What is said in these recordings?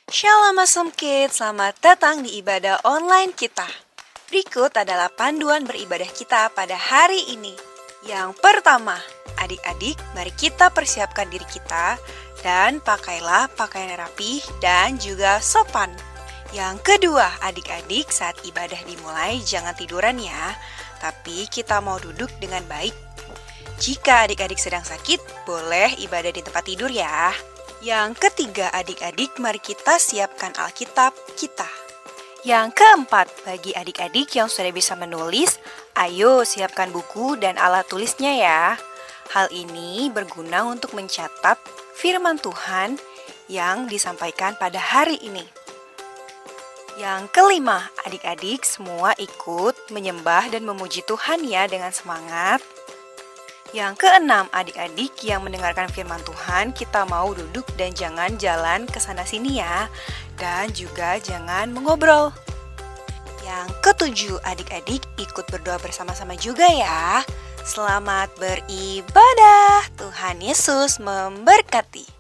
Shalom Awesome Kids, selamat datang di ibadah online kita. Berikut adalah panduan beribadah kita pada hari ini. Yang pertama, adik-adik, mari kita persiapkan diri kita dan pakailah pakaian rapi dan juga sopan. Yang kedua, adik-adik, saat ibadah dimulai jangan tiduran ya, tapi kita mau duduk dengan baik. Jika adik-adik sedang sakit, boleh ibadah di tempat tidur ya. Yang ketiga, adik-adik, mari kita siapkan Alkitab kita. Yang keempat, bagi adik-adik yang sudah bisa menulis, ayo siapkan buku dan alat tulisnya ya. Hal ini berguna untuk mencatat firman Tuhan yang disampaikan pada hari ini. Yang kelima, adik-adik semua ikut menyembah dan memuji Tuhan ya dengan semangat. Yang keenam, adik-adik yang mendengarkan firman Tuhan, kita mau duduk dan jangan jalan ke sana sini ya. Dan juga jangan mengobrol. Yang ketujuh, adik-adik ikut berdoa bersama-sama juga ya. Selamat beribadah. Tuhan Yesus memberkati.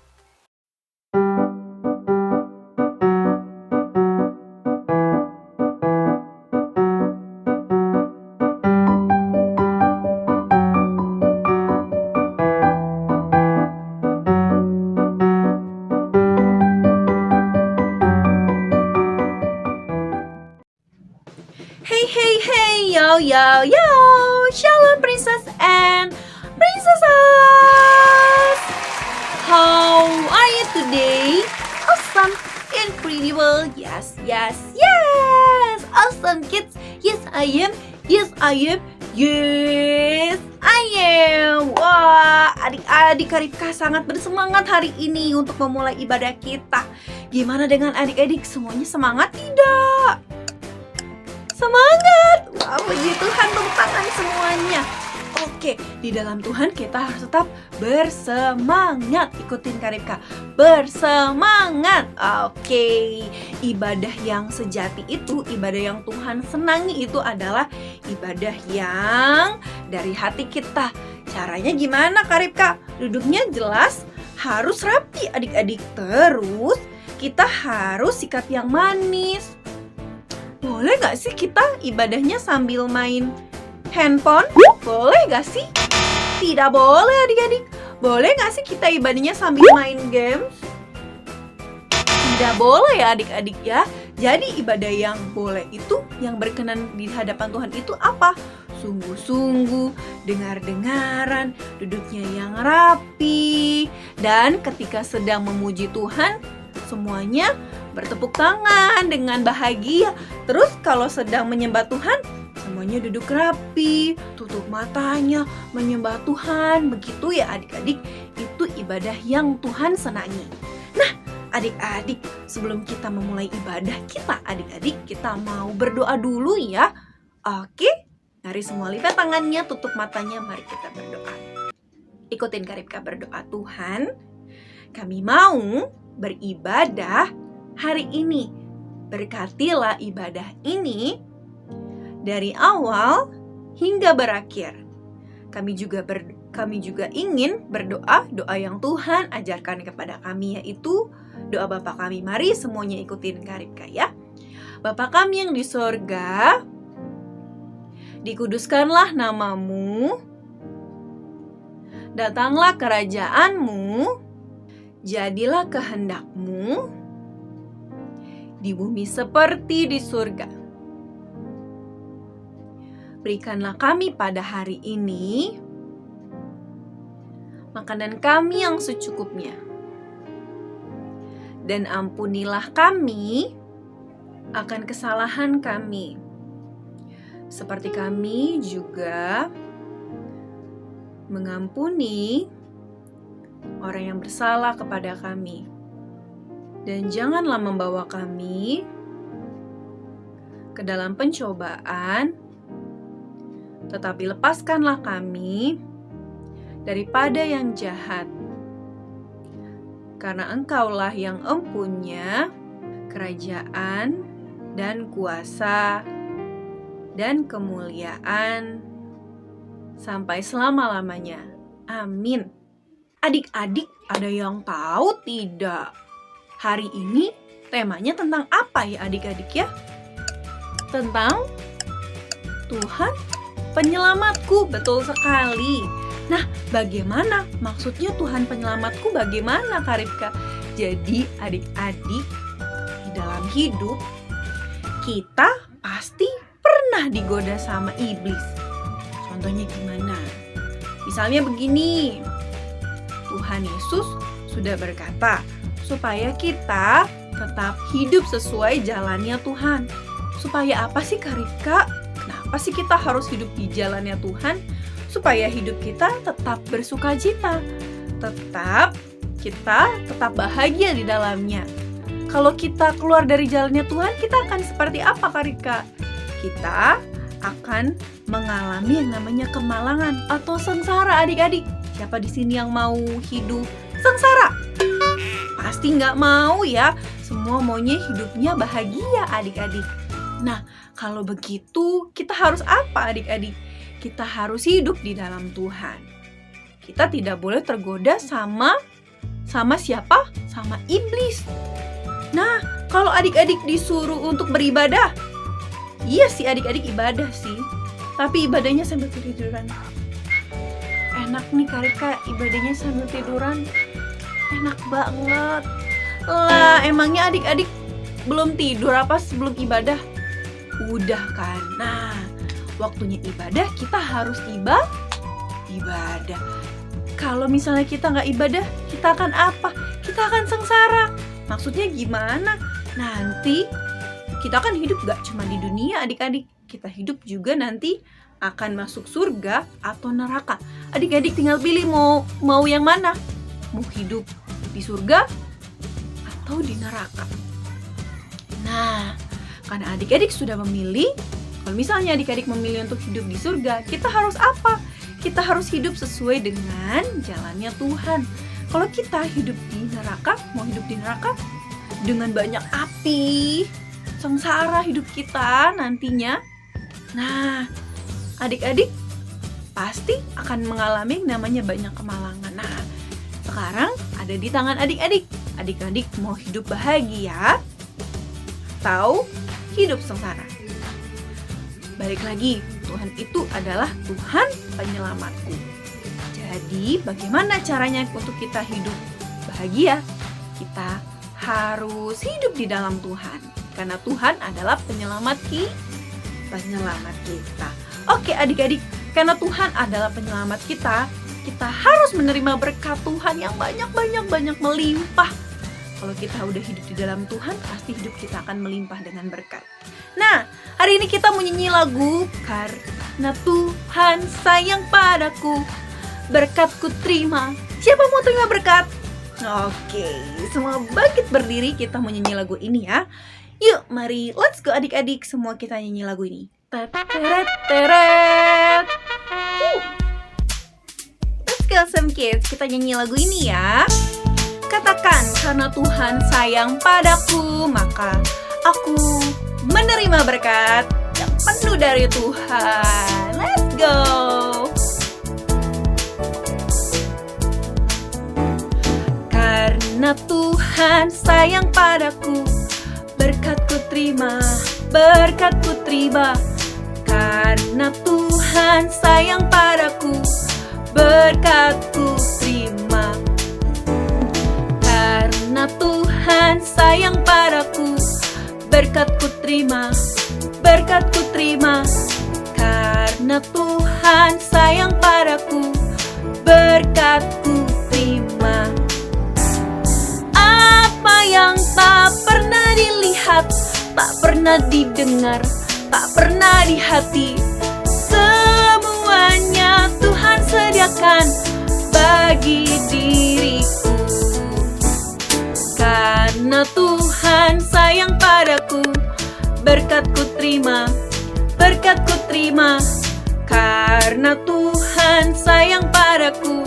Hey, yo, Shalom princess and princesses! How are you today? Awesome, incredible, yes! Awesome kids, yes I am, yes I am. Wah, adik-adik Karibka sangat bersemangat hari ini untuk memulai ibadah kita. Gimana dengan adik-adik, semuanya semangat tidak? Semangat! Wah, puji Tuhan, tepuk tangan semuanya. Oke, di dalam Tuhan kita harus tetap bersemangat. Ikutin Karibka, bersemangat. Oke, ibadah yang sejati itu, ibadah yang Tuhan senangi itu adalah ibadah yang dari hati kita. Caranya gimana Karibka? Duduknya jelas, harus rapi adik-adik. Terus kita harus sikap yang manis. Boleh gak sih kita ibadahnya sambil main handphone? Boleh gak sih? Tidak boleh adik-adik. Boleh gak sih kita ibadahnya sambil main games? Tidak boleh ya adik-adik ya. Jadi ibadah yang boleh itu, yang berkenan di hadapan Tuhan itu apa? Sungguh-sungguh, dengar-dengaran, duduknya yang rapi. Dan ketika sedang memuji Tuhan, semuanya bertepuk tangan dengan bahagia. Terus kalau sedang menyembah Tuhan, semuanya duduk rapi, tutup matanya, menyembah Tuhan. Begitu ya adik-adik, itu ibadah yang Tuhan senangi. Nah, adik-adik, sebelum kita memulai ibadah kita, adik-adik, kita mau berdoa dulu ya. Oke, mari semua lipat tangannya, tutup matanya, mari kita berdoa. Ikutin Karibka berdoa. Tuhan, kami mau beribadah hari ini. Berkatilah ibadah ini dari awal hingga berakhir. Kami juga ingin berdoa doa yang Tuhan ajarkan kepada kami, yaitu doa Bapa kami. Mari semuanya ikutin Karibka ya. Bapa kami yang di sorga, dikuduskanlah namamu, datanglah kerajaanmu, jadilah kehendak-Mu di bumi seperti di surga. Berikanlah kami pada hari ini makanan kami yang secukupnya. Dan ampunilah kami akan kesalahan kami, seperti kami juga mengampuni orang yang bersalah kepada kami. Dan janganlah membawa kami ke dalam pencobaan, tetapi lepaskanlah kami daripada yang jahat. Karena Engkaulah yang empunya kerajaan dan kuasa dan kemuliaan sampai selama-lamanya. Amin. Adik-adik, ada yang tahu tidak? Hari ini temanya tentang apa ya adik-adik ya? Tentang Tuhan penyelamatku, betul sekali. Nah, bagaimana maksudnya Tuhan penyelamatku bagaimana Kak Rifka? Jadi adik-adik, di dalam hidup kita pasti pernah digoda sama iblis. Contohnya gimana? Misalnya begini, Tuhan Yesus sudah berkata supaya kita tetap hidup sesuai jalannya Tuhan. Supaya apa sih Kak Rifka? Kenapa sih kita harus hidup di jalannya Tuhan? Supaya hidup kita tetap bersukacita, kita tetap bahagia di dalamnya. Kalau kita keluar dari jalannya Tuhan, kita akan seperti apa Kak Rifka? Kita akan mengalami yang namanya kemalangan atau sengsara adik-adik. Siapa di sini yang mau hidup sengsara? Pasti nggak mau ya. Semua maunya hidupnya bahagia adik-adik. Nah, kalau begitu kita harus apa adik-adik? Kita harus hidup di dalam Tuhan. Kita tidak boleh tergoda sama siapa? Sama iblis. Nah, kalau adik-adik disuruh untuk beribadah, iya sih adik-adik ibadah sih. Tapi ibadahnya sambil tiduran. Enak nih Kak Rifka, ibadahnya sambil tiduran. Enak banget. Lah, emangnya adik-adik belum tidur apa sebelum ibadah? Udah kan. Nah, waktunya ibadah kita harus ibadah. Kalau misalnya kita nggak ibadah, kita akan apa? Kita akan sengsara. Maksudnya gimana? Nanti kita akan hidup gak cuma di dunia adik-adik. Kita hidup juga nanti akan masuk surga atau neraka. Adik-adik tinggal pilih mau yang mana? Mau hidup di surga atau di neraka. Nah, karena adik-adik sudah memilih, kalau misalnya adik-adik memilih untuk hidup di surga, kita harus apa? Kita harus hidup sesuai dengan jalannya Tuhan. Kalau kita hidup di neraka, mau hidup di neraka dengan banyak api, sengsara hidup kita nantinya. Nah, adik-adik pasti akan mengalami yang namanya banyak kemalangan. Nah, sekarang ada di tangan adik-adik. Adik-adik mau hidup bahagia atau hidup sengsara? Balik lagi, Tuhan itu adalah Tuhan penyelamatku. Jadi, bagaimana caranya untuk kita hidup bahagia? Kita harus hidup di dalam Tuhan. Karena Tuhan adalah penyelamat kita. Oke adik-adik, karena Tuhan adalah penyelamat kita, kita harus menerima berkat Tuhan yang banyak melimpah. Kalau kita udah hidup di dalam Tuhan, pasti hidup kita akan melimpah dengan berkat. Nah, hari ini kita mau nyanyi lagu Karena Tuhan Sayang Padaku, berkatku terima. Siapa mau terima berkat? Oke, semua bangkit berdiri, kita mau nyanyi lagu ini ya. Yuk, mari, let's go adik-adik, semua kita nyanyi lagu ini. Teret teret. Let's go some kids, kita nyanyi lagu ini ya. Katakan, karena Tuhan sayang padaku, maka aku menerima berkat yang penuh dari Tuhan. Let's go. Karena Tuhan sayang padaku, berkatku terima, berkatku terima. Karena Tuhan sayang padaku, berkatku terima. Karena Tuhan sayang padaku, berkatku terima, berkatku terima. Karena Tuhan sayang padaku, berkatku terima. Apa yang tak pernah dilihat, tak pernah didengar, tak pernah di hati, semuanya Tuhan sediakan bagi diriku. Karena Tuhan sayang padaku, berkatku terima, berkatku terima. Karena Tuhan sayang padaku,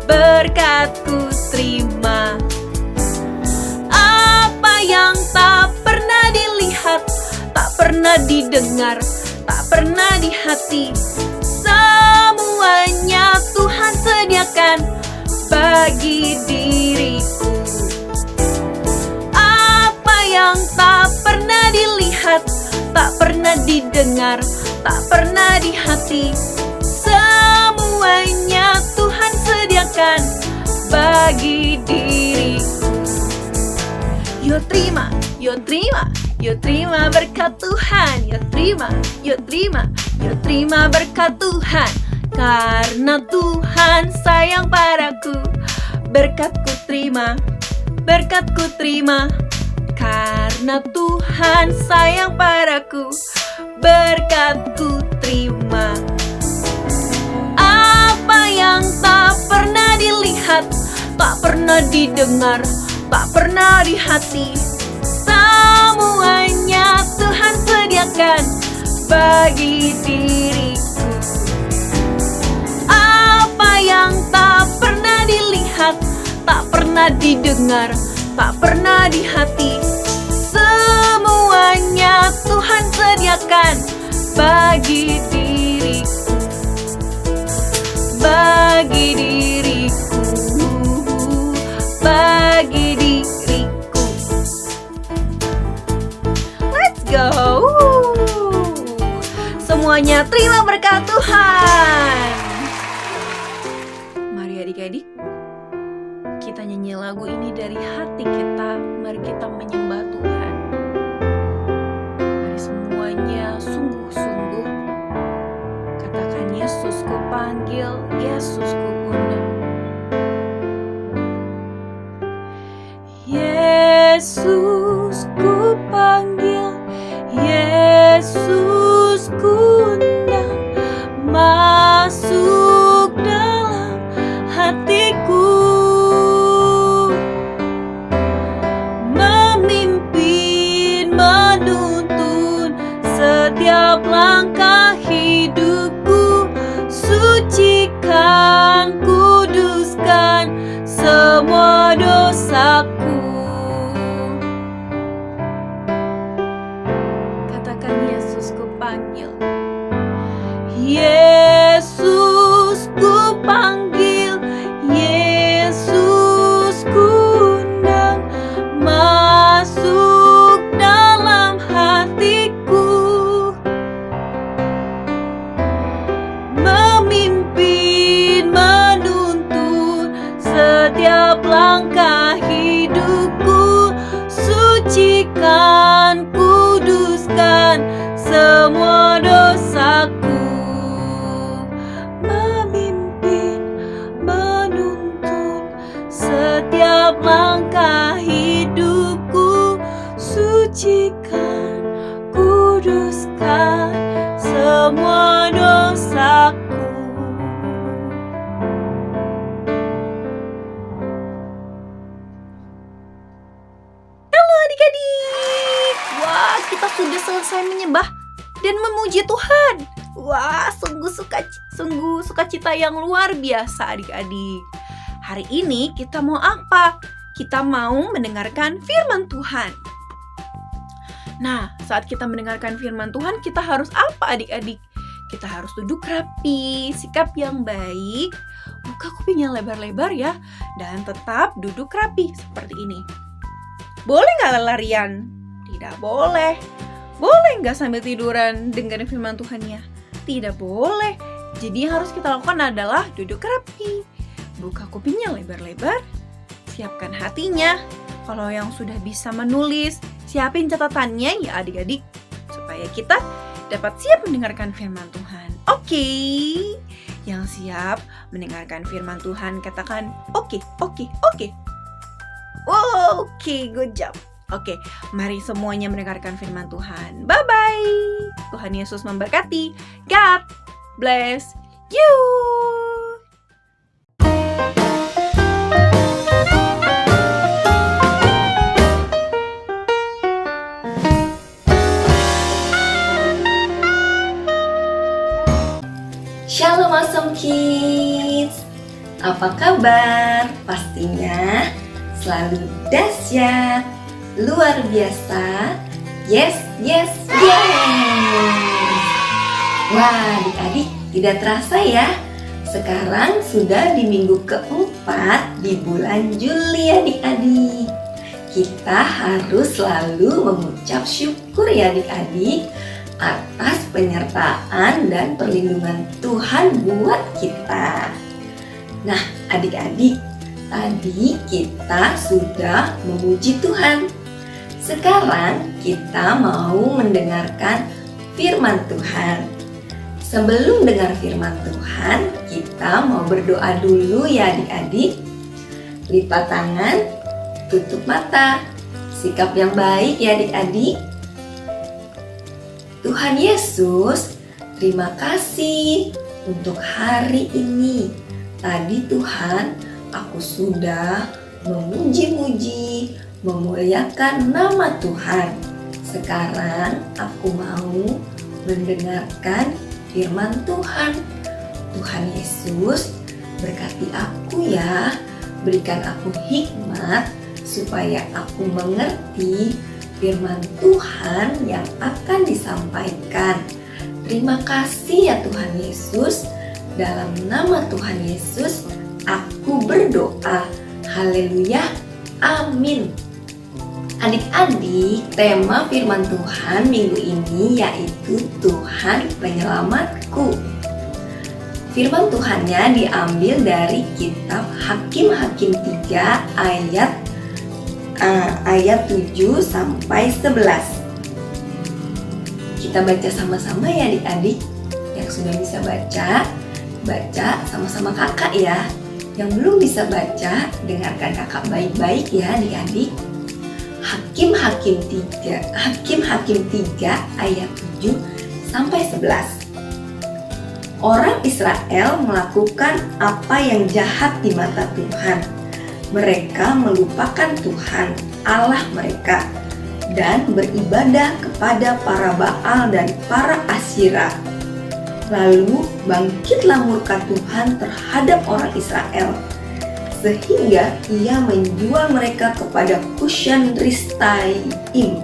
berkatku terima. Apa yang tak pernah dilihat, tak pernah didengar, tak pernah di hati, semuanya Tuhan sediakan bagi diriku. Apa yang tak pernah dilihat, tak pernah didengar, tak pernah di hati, semuanya Tuhan sediakan bagi diriku. Yo terima, yo terima, yo terima berkat Tuhan. Yo terima, yo terima, yo terima berkat Tuhan. Karena Tuhan sayang padaku, berkatku terima, berkatku terima. Karena Tuhan sayang padaku, berkatku terima. Apa yang tak pernah dilihat, tak pernah didengar, tak pernah di hati, semuanya Tuhan sediakan bagi diriku. Apa yang tak pernah dilihat, tak pernah didengar, tak pernah di hati, semuanya Tuhan sediakan bagi diriku, bagi diriku, bagi diriku. Let's go. Semuanya terima berkat Tuhan. Mari adik-adik, kita nyanyi lagu ini dari hati kita. Mari kita menyembah Tuhan. Mari semuanya sungguh-sungguh katakan, Yesus ku panggil, Yesus ku undang. Yesus ku panggil, Yesus ku undang, masuk dalam hatiku, memimpin, menuntun setiap langkah hidupku, sucikan, kuduskan semua dosaku. Katakan, Yesus ku panggil, Yesus ku panggil, Yesus ku undang, masuk dalam hatiku, memimpin, menuntun setiap langkah hidupku, sucikan, kuduskan semua dosaku, memimpin, menuntun setiap langkah hidupku, sucikan, kuduskan semua dosaku. Halo adik-adik, wah kita sudah selesai menyembah dan memuji Tuhan. Wah, sungguh sukacita yang luar biasa adik-adik. Hari ini kita mau apa? Kita mau mendengarkan firman Tuhan. Nah, saat kita mendengarkan firman Tuhan, kita harus apa adik-adik? Kita harus duduk rapi, sikap yang baik, buka kuping yang lebar-lebar ya, dan tetap duduk rapi seperti ini. Boleh nggak larian? Tidak boleh. Boleh nggak sambil tiduran dengerin firman Tuhannya? Tidak boleh. Jadi yang harus kita lakukan adalah duduk rapi, buka kupingnya lebar-lebar, siapkan hatinya. Kalau yang sudah bisa menulis, siapin catatannya ya adik-adik, supaya kita dapat siap mendengarkan firman Tuhan. Oke. Yang siap mendengarkan firman Tuhan katakan oke. Oke, good job. Oke, mari semuanya mendengarkan firman Tuhan. Bye-bye. Tuhan Yesus memberkati. God bless you. Shalom Awesome Kids. Apa kabar? Pastinya selalu dahsyat, luar biasa. Yes. Wah, adik-adik, tidak terasa ya, sekarang sudah di minggu keempat di bulan Juli adik-adik. kita harus selalu mengucap syukur ya adik-adik atas penyertaan dan perlindungan Tuhan buat kita. Nah, adik-adik, tadi kita sudah memuji Tuhan. Sekarang kita mau mendengarkan firman Tuhan. Sebelum dengar firman Tuhan, kita mau berdoa dulu ya adik-adik. Lipat tangan, tutup mata. Sikap yang baik ya adik-adik. Tuhan Yesus, terima kasih untuk hari ini. Tadi Tuhan, aku sudah memuji-muji, memuliakan nama Tuhan. Sekarang aku mau mendengarkan firman Tuhan. Tuhan Yesus, berkati aku ya. Berikan aku hikmat supaya aku mengerti firman Tuhan yang akan disampaikan. Terima kasih ya Tuhan Yesus. Dalam nama Tuhan Yesus, aku berdoa. Haleluya. Amin. Adik-adik, tema firman Tuhan minggu ini yaitu Tuhan Penyelamatku. Firman Tuhannya diambil dari kitab Hakim-Hakim 3 ayat 7 sampai 11. Kita baca sama-sama ya adik-adik. Yang sudah bisa baca sama-sama kakak ya. Yang belum bisa baca, dengarkan kakak baik-baik ya adik-adik. Hakim-Hakim 3 ayat 7 sampai 11. Orang Israel melakukan apa yang jahat di mata Tuhan. Mereka melupakan Tuhan, Allah mereka, dan beribadah kepada para Baal dan para Asyera. Lalu bangkitlah murka Tuhan terhadap orang Israel, sehingga ia menjual mereka kepada Kushan Ristaim,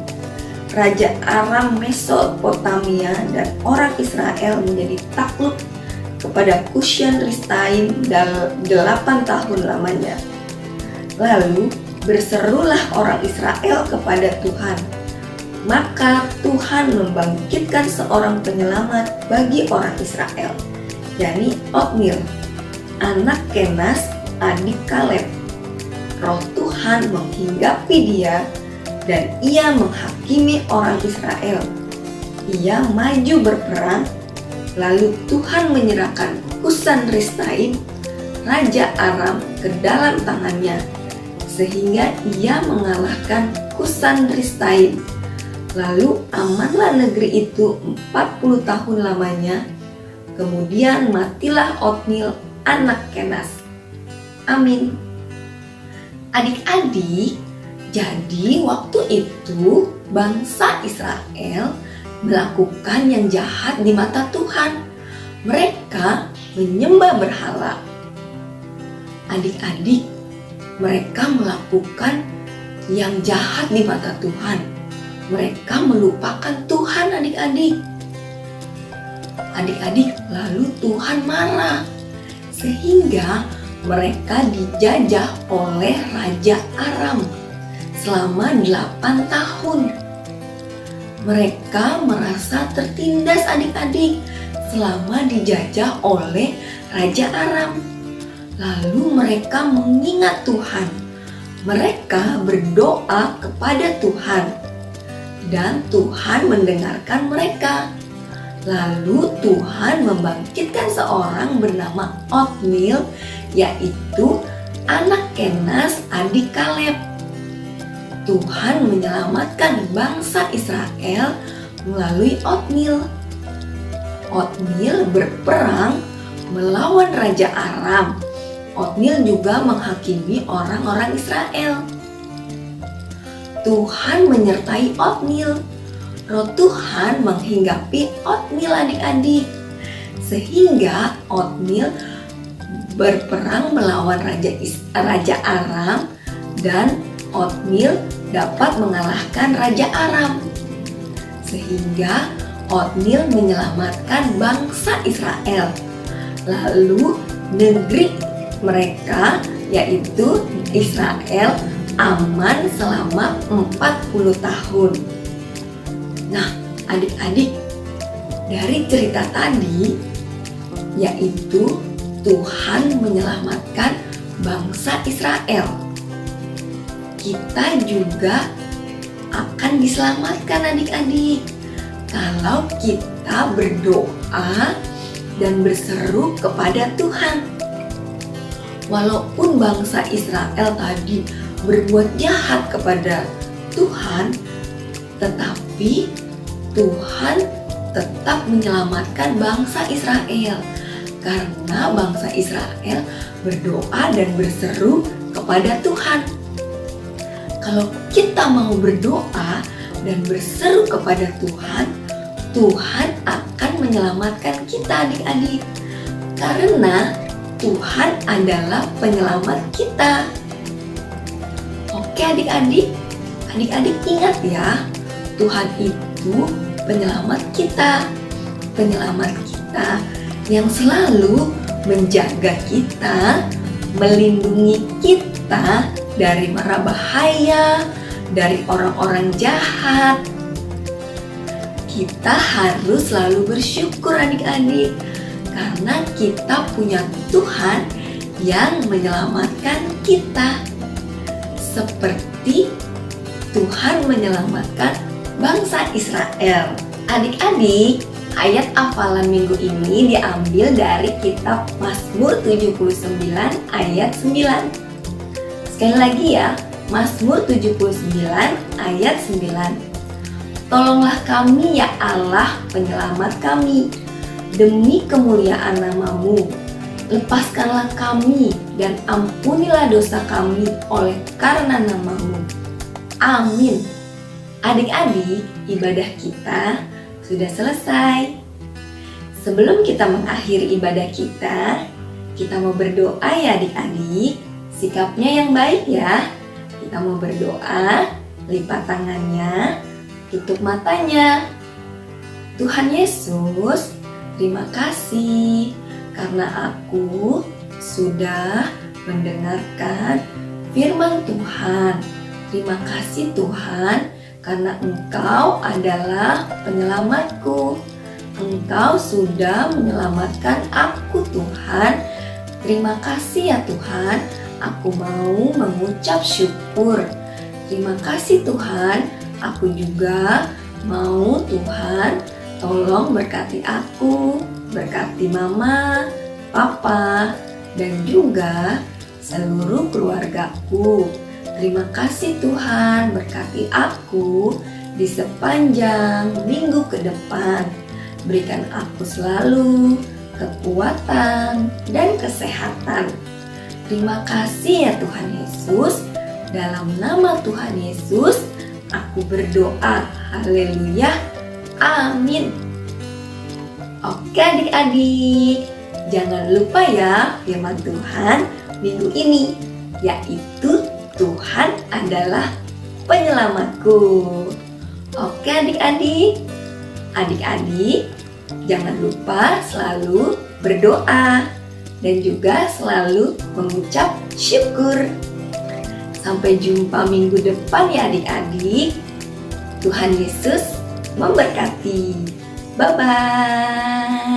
Raja Aram Mesopotamia, dan orang Israel menjadi takluk kepada Kushan Ristaim 8 tahun lamanya. Lalu berserulah orang Israel kepada Tuhan. Maka Tuhan membangkitkan seorang penyelamat bagi orang Israel, yakni Otniel, anak Kenas, adik Kaleb. Roh Tuhan menghinggapi dia dan ia menghakimi orang Israel. Ia maju berperang, lalu Tuhan menyerahkan Kushan Ristaim, Raja Aram, ke dalam tangannya, sehingga ia mengalahkan Kushan Ristaim. Lalu amanlah negeri itu 40 tahun lamanya. Kemudian matilah Otniel, anak Kenas. Amin. Adik-adik, jadi waktu itu bangsa Israel melakukan yang jahat di mata Tuhan. Mereka menyembah berhala. Adik-adik, mereka melakukan yang jahat di mata Tuhan. Mereka melupakan Tuhan adik-adik. Adik-adik, lalu Tuhan marah. Sehingga mereka dijajah oleh Raja Aram selama 8 tahun. Mereka merasa tertindas adik-adik selama dijajah oleh Raja Aram. Lalu mereka mengingat Tuhan. Mereka berdoa kepada Tuhan. Dan Tuhan mendengarkan mereka. Lalu Tuhan membangkitkan seorang bernama Otniel, yaitu anak Kenas, adik Kaleb. Tuhan menyelamatkan bangsa Israel melalui Otniel. Otniel berperang melawan Raja Aram. Otniel juga menghakimi orang-orang Israel. Tuhan menyertai Otniel. Roh Tuhan menghinggapi Otniel adik-adik. Sehingga Otniel berperang melawan Raja Aram dan Otniel dapat mengalahkan Raja Aram. Sehingga Otniel menyelamatkan bangsa Israel. Lalu negeri mereka yaitu Israel aman selama 40 tahun. Nah, adik-adik, dari cerita tadi, yaitu Tuhan menyelamatkan bangsa Israel. Kita juga akan diselamatkan adik-adik kalau kita berdoa dan berseru kepada Tuhan. Walaupun bangsa Israel tadi berbuat jahat kepada Tuhan, tetapi Tuhan tetap menyelamatkan bangsa Israel karena bangsa Israel berdoa dan berseru kepada Tuhan. Kalau kita mau berdoa dan berseru kepada Tuhan, Tuhan akan menyelamatkan kita adik-adik. Karena Tuhan adalah penyelamat kita. Oke adik-adik, adik-adik ingat ya, Tuhan itu penyelamat kita. Penyelamat kita yang selalu menjaga kita, melindungi kita dari mara bahaya, dari orang-orang jahat. Kita harus selalu bersyukur adik-adik, karena kita punya Tuhan yang menyelamatkan kita. Seperti Tuhan menyelamatkan bangsa Israel. Adik-adik, ayat hafalan minggu ini diambil dari kitab Mazmur 79 ayat 9. Sekali lagi ya, Mazmur 79 ayat 9. Tolonglah kami ya Allah, penyelamat kami, demi kemuliaan nama-Mu. Lepaskanlah kami dan ampunilah dosa kami oleh karena nama-Mu. Amin. Adik-adik, ibadah kita sudah selesai. Sebelum kita mengakhiri ibadah kita mau berdoa ya adik-adik. Sikapnya yang baik ya. Kita mau berdoa, lipat tangannya, tutup matanya. Tuhan Yesus, terima kasih karena aku sudah mendengarkan firman Tuhan. Terima kasih Tuhan karena Engkau adalah penyelamatku. Engkau sudah menyelamatkan aku Tuhan. Terima kasih ya Tuhan, aku mau mengucap syukur. Terima kasih Tuhan, aku juga mau Tuhan tolong berkati aku, berkati mama, papa, dan juga seluruh keluargaku. Terima kasih Tuhan, berkati aku di sepanjang minggu ke depan. Berikan aku selalu kekuatan dan kesehatan. Terima kasih ya Tuhan Yesus. Dalam nama Tuhan Yesus, aku berdoa. Haleluya. Amin. Oke adik-adik, jangan lupa ya firman Tuhan minggu ini, yaitu Tuhan adalah penyelamatku. Oke adik-adik, jangan lupa selalu berdoa dan juga selalu mengucap syukur. Sampai jumpa minggu depan ya adik-adik. Tuhan Yesus memberkati. Bye-bye.